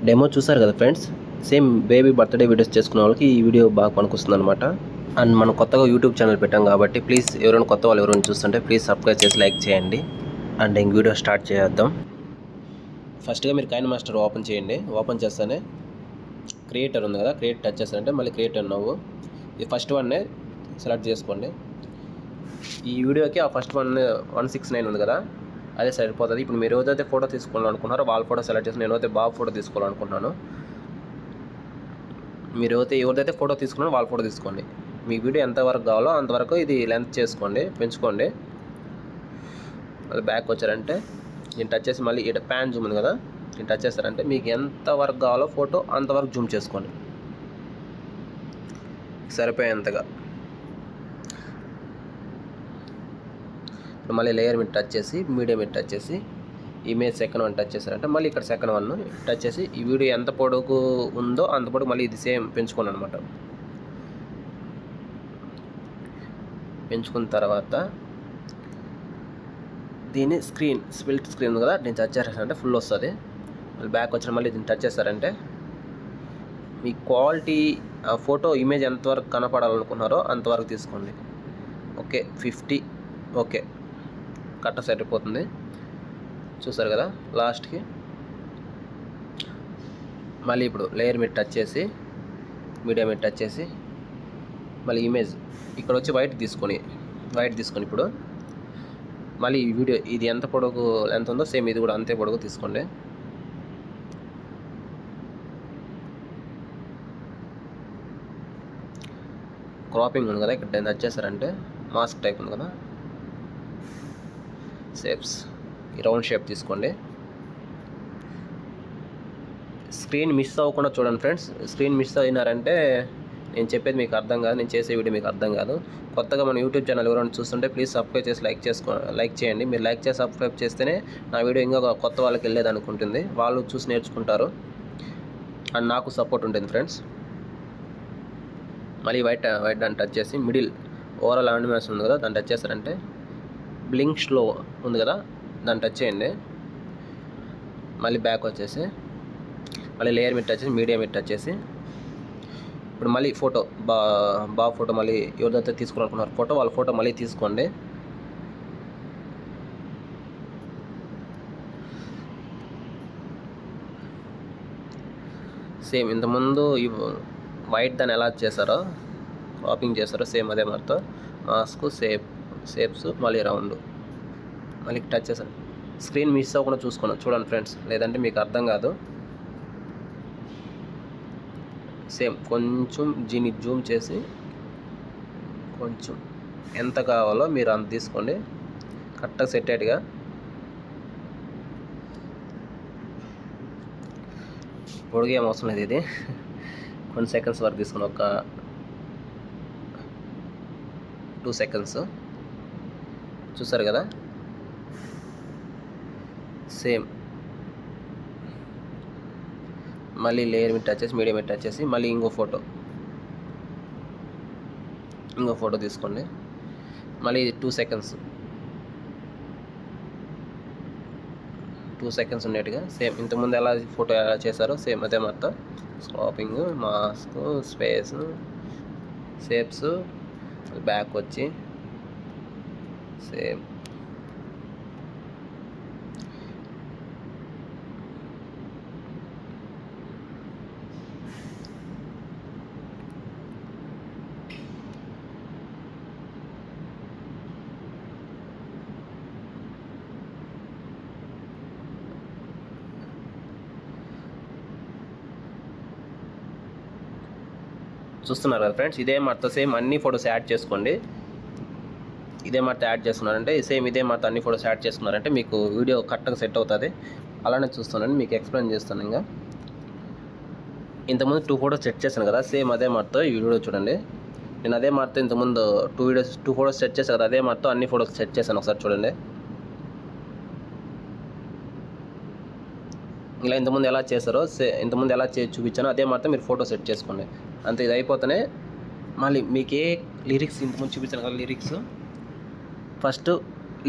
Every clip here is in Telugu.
డెమో చూసారు కదా friends, same baby birthday videos చేసుకునే వాళ్ళకి ఈ వీడియో బాగా పనికొస్తుంది అనమాట. అండ్ మనం కొత్తగా యూట్యూబ్ ఛానల్ పెట్టాం కాబట్టి ప్లీజ్ ఎవరైనా కొత్త వాళ్ళు ఎవరైనా చూస్తుంటే ప్లీజ్ సబ్స్క్రైబ్ చేసి లైక్ చేయండి. అండ్ ఇంక వీడియో స్టార్ట్ చేద్దాం. ఫస్ట్గా మీరు కైన్ మాస్టర్ ఓపెన్ చేయండి. ఓపెన్ చేస్తేనే క్రియేటర్ ఉంది కదా, క్రియేట్ టచ్ చేస్తారంటే మళ్ళీ క్రియేటర్ నవ్వు ఈ ఫస్ట్ వన్నే సెలెక్ట్ చేసుకోండి. ఈ వీడియోకి ఆ ఫస్ట్ 169 ఉంది కదా, అదే సరిపోతుంది. ఇప్పుడు మీరు ఏదైతే ఫోటో తీసుకోవాలనుకుంటున్నారో వాళ్ళ ఫోటో సెలెక్ట్ చేసి నేనైతే బాబు ఫోటో తీసుకోవాలనుకుంటున్నాను. మీరు ఎవరిదైతే ఫోటో తీసుకున్నారో వాళ్ళ ఫోటో తీసుకోండి. మీ వీడియో ఎంతవరకు కావాలో అంతవరకు ఇది లెంత్ చేసుకోండి, పెంచుకోండి. మళ్ళీ బ్యాక్ వచ్చారంటే నేను టచ్ చేసి మళ్ళీ ఇక్కడ ప్యాన్ జూమ్ ఉంది కదా, నేను టచ్ చేస్తారంటే మీకు ఎంతవరకు కావాలో ఫోటో అంతవరకు జూమ్ చేసుకోండి సరిపోయేంతగా. మళ్ళీ లేయర్ మీద టచ్ చేసి మీడియం మీద టచ్ చేసి ఇమేజ్ సెకండ్ వన్ టచ్ చేశారంటే మళ్ళీ ఇక్కడ సెకండ్ వన్ టచ్ చేసి ఈ వీడియో ఎంత పొడుగు ఉందో అంత పొడుగు మళ్ళీ ఇది సేమ్ పెంచుకోండి అనమాట. పెంచుకున్న తర్వాత దీన్ని స్ప్లిట్ స్క్రీన్ కదా, దీన్ని టచ్ చేశారంటే ఫుల్ వస్తుంది. మళ్ళీ బ్యాక్ వచ్చిన మళ్ళీ దీన్ని టచ్ చేస్తారంటే మీ క్వాలిటీ ఫోటో ఇమేజ్ ఎంతవరకు కనపడాలనుకున్నారో అంతవరకు తీసుకోండి. ఓకే 50 ఓకే కట్ట సరిపోతుంది. చూసారు కదా లాస్ట్కి. మళ్ళీ ఇప్పుడు లేయర్ మీద టచ్ చేసి మీడియా మీద టచ్ చేసి మళ్ళీ ఇమేజ్ ఇక్కడ వచ్చి వైట్ తీసుకొని ఇప్పుడు మళ్ళీ ఈ వీడియో ఇది ఎంత పొడుగు ఎంత ఉందో సేమ్ ఇది కూడా అంతే పొడుగు తీసుకోండి. క్రాపింగ్ ఉంది కదా, ఇక్కడ టచ్ చేశారంటే మాస్క్ టైప్ ఉంది కదా, షేప్స్ ఈ రౌండ్ షేప్ తీసుకోండి. స్క్రీన్ మిస్ అవ్వకుండా చూడండి ఫ్రెండ్స్. స్క్రీన్ మిస్ అయినారంటే నేను చెప్పేది మీకు అర్థం కాదు, నేను చేసే వీడియో మీకు అర్థం కాదు. కొత్తగా మన యూట్యూబ్ ఛానల్ ఎవరైనా చూస్తుంటే ప్లీజ్ సబ్స్క్రైబ్ చేసి లైక్ చేయండి. మీరు లైక్ చేసి సబ్స్క్రైబ్ చేస్తేనే నా వీడియో ఇంకా కొత్త వాళ్ళకి వెళ్ళేది అనుకుంటుంది, వాళ్ళు చూసి నేర్చుకుంటారు అండ్ నాకు సపోర్ట్ ఉంటుంది ఫ్రెండ్స్. మళ్ళీ వైట్ దాన్ని టచ్ చేసి మిడిల్ ఓవరాల్ యానిమేషన్ ఉంది కదా, దాన్ని టచ్ చేస్తారంటే బ్లింక్ స్లో ఉంది కదా, దాన్ని టచ్ చేయండి. మళ్ళీ బ్యాక్ వచ్చేసి మళ్ళీ లేయర్ మీద టచ్ చేసి మీడియా మీద టచ్ చేసి ఇప్పుడు మళ్ళీ ఫోటో బాబు ఫోటో మళ్ళీ ఎవరిదైతే తీసుకోవాలనుకున్నారు ఫోటో వాళ్ళ ఫోటో మళ్ళీ తీసుకోండి. సేమ్ ఇంతకుముందు ఈ వైట్ దాన్ని ఎలా చేశారో క్రాపింగ్ చేశారో సేమ్ అదే మరితో మాస్క్ షేప్స్ మళ్ళీ రౌండ్ మళ్ళీ టచ్ చేశాను. స్క్రీన్ మిస్ అవ్వకుండా చూడండి ఫ్రెండ్స్, లేదంటే మీకు అర్థం కాదు. సేమ్ కొంచెం దీన్ని జూమ్ చేసి కొంచెం ఎంత కావాలో మీరు అంత తీసుకోండి, కరెక్ట్గా సెట్టెడ్గా. పొడిగా ఏం అవసరం లేదు, ఇది కొన్ని సెకండ్స్ వరకు తీసుకుని ఒక 2 సెకండ్స్. చూసారు కదా సేమ్. మళ్ళీ లేయర్ మీద టచ్ చేసి మీడియం మీద టచ్ చేసి మళ్ళీ ఇంకో ఫోటో తీసుకోండి. మళ్ళీ 2 సెకండ్స్ ఉండేట్టుగా సేమ్ ఇంతకుముందు ఎలా ఫోటో ఎలా చేశారో సేమ్ అదే మొత్తం స్క్రాపింగ్ మాస్క్ షేప్స్ బ్యాక్ వచ్చి సేమ్. చూస్తున్నారు కదా ఫ్రెండ్స్, ఇదే మార్తో సేమ్ అన్ని ఫొటోస్ యాడ్ చేసుకోండి. ఇదే మార్తో యాడ్ చేసుకున్నారంటే సేమ్ ఇదే మార్తో అన్ని ఫొటోస్ యాడ్ చేసుకున్నారంటే మీకు వీడియో కరెక్ట్గా సెట్ అవుతుంది. అలానే చూస్తున్నాను, మీకు ఎక్స్ప్లెయిన్ చేస్తాను. ఇంకా ఇంతకుముందు 2 ఫొటోస్ సెట్ చేశాను కదా, సేమ్ అదే మార్తో ఈ వీడియో చూడండి. నేను అదే మార్తో ఇంతకుముందు 2 ఫొటోస్ సెట్ చేశాను కదా, అదే మార్తో అన్ని ఫొటోస్ సెట్ చేశాను. ఒకసారి చూడండి. ఇలా ఇంతకుముందు ఎలా చేశారో ఇంతకుముందు ఎలా చూపించానో అదే మార్తో మీరు ఫోటో సెట్ చేసుకోండి. అంతే, ఇది అయిపోతేనే మళ్ళీ మీకు ఏ లిరిక్స్ ఇంతకుముందు చూపించాను కదా, లిరిక్స్ ఫస్ట్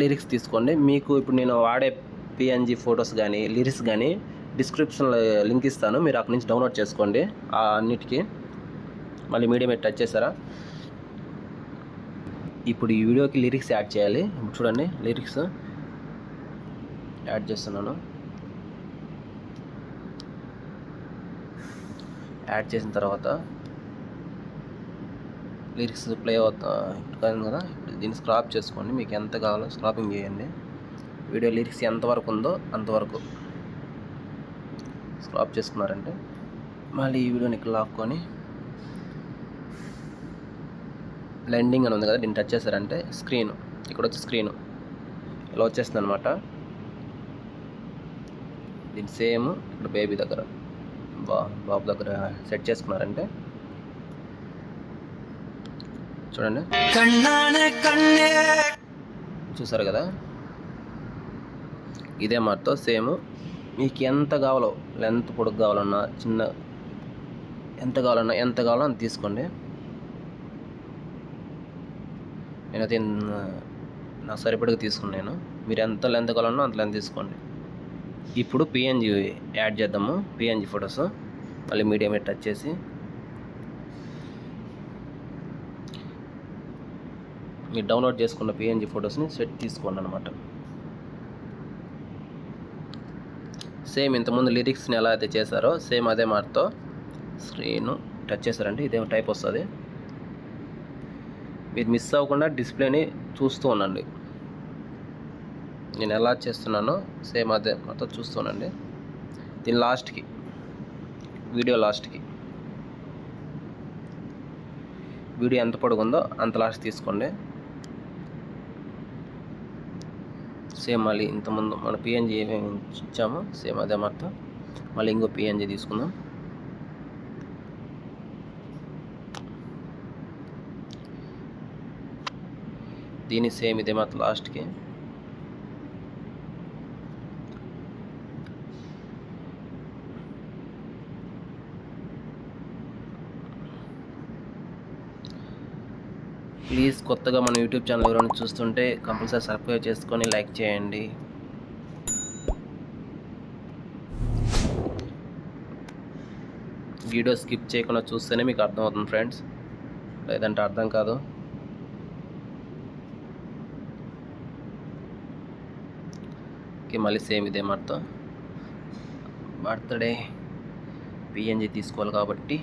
లిరిక్స్ తీసుకోండి. మీకు ఇప్పుడు నేను వాడే పిఎన్జీ ఫొటోస్ కానీ లిరిక్స్ కానీ డిస్క్రిప్షన్లో లింక్ ఇస్తాను, మీరు అక్కడి నుంచి డౌన్లోడ్ చేసుకోండి ఆ అన్నిటికీ. మళ్ళీ మీడియం టచ్ చేస్తారా. ఇప్పుడు ఈ వీడియోకి లిరిక్స్ యాడ్ చేయాలి. ఇప్పుడు చూడండి, లిరిక్స్ యాడ్ చేస్తున్నాను. యాడ్ చేసిన తర్వాత లిరిక్స్ ప్లే అవుతుంది కదా, దీన్ని స్క్రాప్ చేసుకోండి. మీకు ఎంత కావాలో స్క్రాపింగ్ చేయండి. వీడియో లిరిక్స్ ఎంతవరకు ఉందో అంతవరకు స్క్రాప్ చేసుకున్నారంటే మళ్ళీ ఈ వీడియోని ఇక్కడ లాక్కొని బ్లెండింగ్ అని ఉంది కదా, దీన్ని టచ్ చేశారంటే స్క్రీన్ ఇక్కడ వచ్చి స్క్రీన్ ఇలా వచ్చేస్తుంది అనమాట. దీన్ని సేమ్ ఇక్కడ బేబీ దగ్గర బాబు దగ్గర సెట్ చేసుకున్నారంటే చూడండి, చూసారు కదా. ఇదే మాతో సేమ్ మీకు ఎంత కావాలో, లెంత్ పొడుగు కావాలన్నా చిన్న ఎంత కావాలో అంత తీసుకోండి. నేనైతే నాకు సరిపడగా తీసుకున్నాను. మీరు ఎంత లెంత్ కావాలన్నా అంత లెంత్ తీసుకోండి. ఇప్పుడు పిఎన్జీ యాడ్ చేద్దాము. పిఎన్జీ ఫొటోస్ మళ్ళీ మీడియం టచ్ చేసి మీరు డౌన్లోడ్ చేసుకున్న పిఎన్జీ ఫొటోస్ని సెట్ తీసుకోండి అనమాట. సేమ్ ఇంతకుముందు లిరిక్స్ని ఎలా అయితే చేశారో సేమ్ అదే మాటతో స్క్రీన్ టచ్ చేశారంటే ఇదే టైప్ వస్తుంది. మీరు మిస్ అవ్వకుండా డిస్ప్లేని చూస్తూ ఉండండి. నేను ఎలా చేస్తున్నానో సేమ్ అదే మాతో చూస్తూనండి. దీని లాస్ట్కి వీడియో ఎంత పొడుగుందో అంత లాస్ట్ తీసుకోండి. సేమ్ మళ్ళీ ఇంతకుముందు మన పిఎన్జీ ఏమేమి ఇచ్చామో సేమ్ అదే మాత్రం మళ్ళీ ఇంకో పిఎన్జీ తీసుకుందాం. దీని సేమ్ ఇదే మాత్రం లాస్ట్కి ప్లీజ్ కొత్తగా మన యూట్యూబ్ ఛానల్ ఎవరైనా చూస్తుంటే కంపల్సరీ సబ్స్క్రైబ్ చేసుకొని లైక్ చేయండి. వీడియో స్కిప్ చేయకుండా చూస్తేనే మీకు అర్థమవుతుంది ఫ్రెండ్స్, లేదంటే అర్థం కాదు. ఓకే, మళ్ళీ సేమ్ ఇదే మాటతో బర్త్డే పిఎన్జీ తీసుకోవాలి కాబట్టి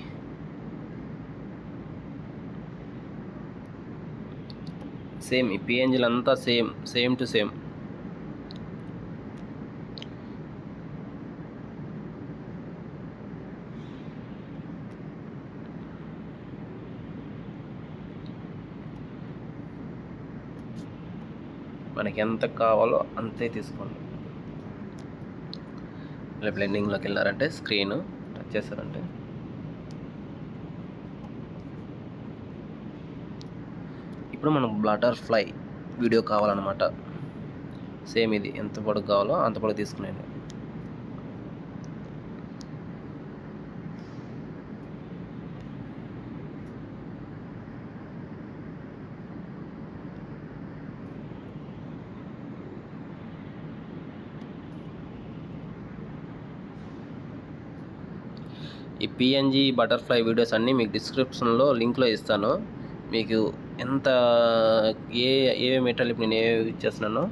సేమ్ ఈ పిఎన్జీలు అంతా సేమ్ టు సేమ్. మనకి ఎంత కావాలో అంతే తీసుకోండి. ఇలా బ్లెండింగ్లోకి వెళ్ళారంటే స్క్రీన్ టచ్ చేస్తారంటే ఇప్పుడు మనకు బటర్ఫ్లై వీడియో కావాలన్నమాట. సేమ్ ఇది ఎంత పొడుగు కావాలో అంత పొడుగు తీసుకునేయండి. ఈ పిఎన్జీ బటర్ఫ్లై వీడియోస్ అన్నీ మీకు డిస్క్రిప్షన్లో లింక్లో ఇస్తాను. మీకు ఎంత ఏ మెటీరియల్ ఇప్పుడు నేను ఇచ్చేస్తున్నానో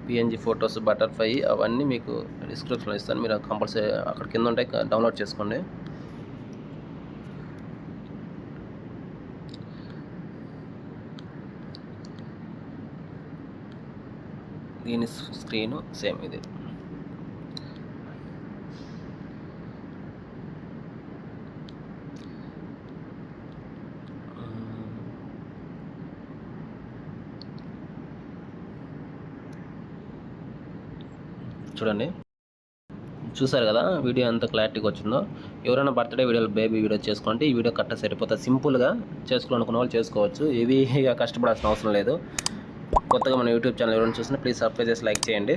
పిఎన్జీ ఫొటోస్ బటర్ఫ్లై అవన్నీ మీకు డిస్క్రిప్షన్లో ఇస్తాను. మీరు కంపల్సరీ అక్కడ కింద ఉంటాయి, డౌన్లోడ్ చేసుకోండి. దీని స్క్రీను సేమ్ ఇది. చూడండి, చూసారు కదా వీడియో ఎంత క్లారిటీగా వచ్చిందో. ఎవరైనా బర్త్డే వీడియోలు బేబీ వీడియో చేసుకుంటే ఈ వీడియో కరెక్ట్గా సరిపోతుంది. సింపుల్గా చేసుకోవాలనుకున్న వాళ్ళు చేసుకోవచ్చు, ఇవి కష్టపడాల్సిన అవసరం లేదు. కొత్తగా మన యూట్యూబ్ ఛానల్ ఎవరైనా చూసినా ప్లీజ్ సబ్స్క్రైబ్ చేసి లైక్ చేయండి.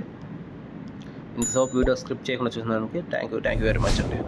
ఇంతసేపు వీడియో స్క్రిప్ట్ చేయకుండా చూసినందుకు థ్యాంక్ యూ వెరీ మచ్ అండి.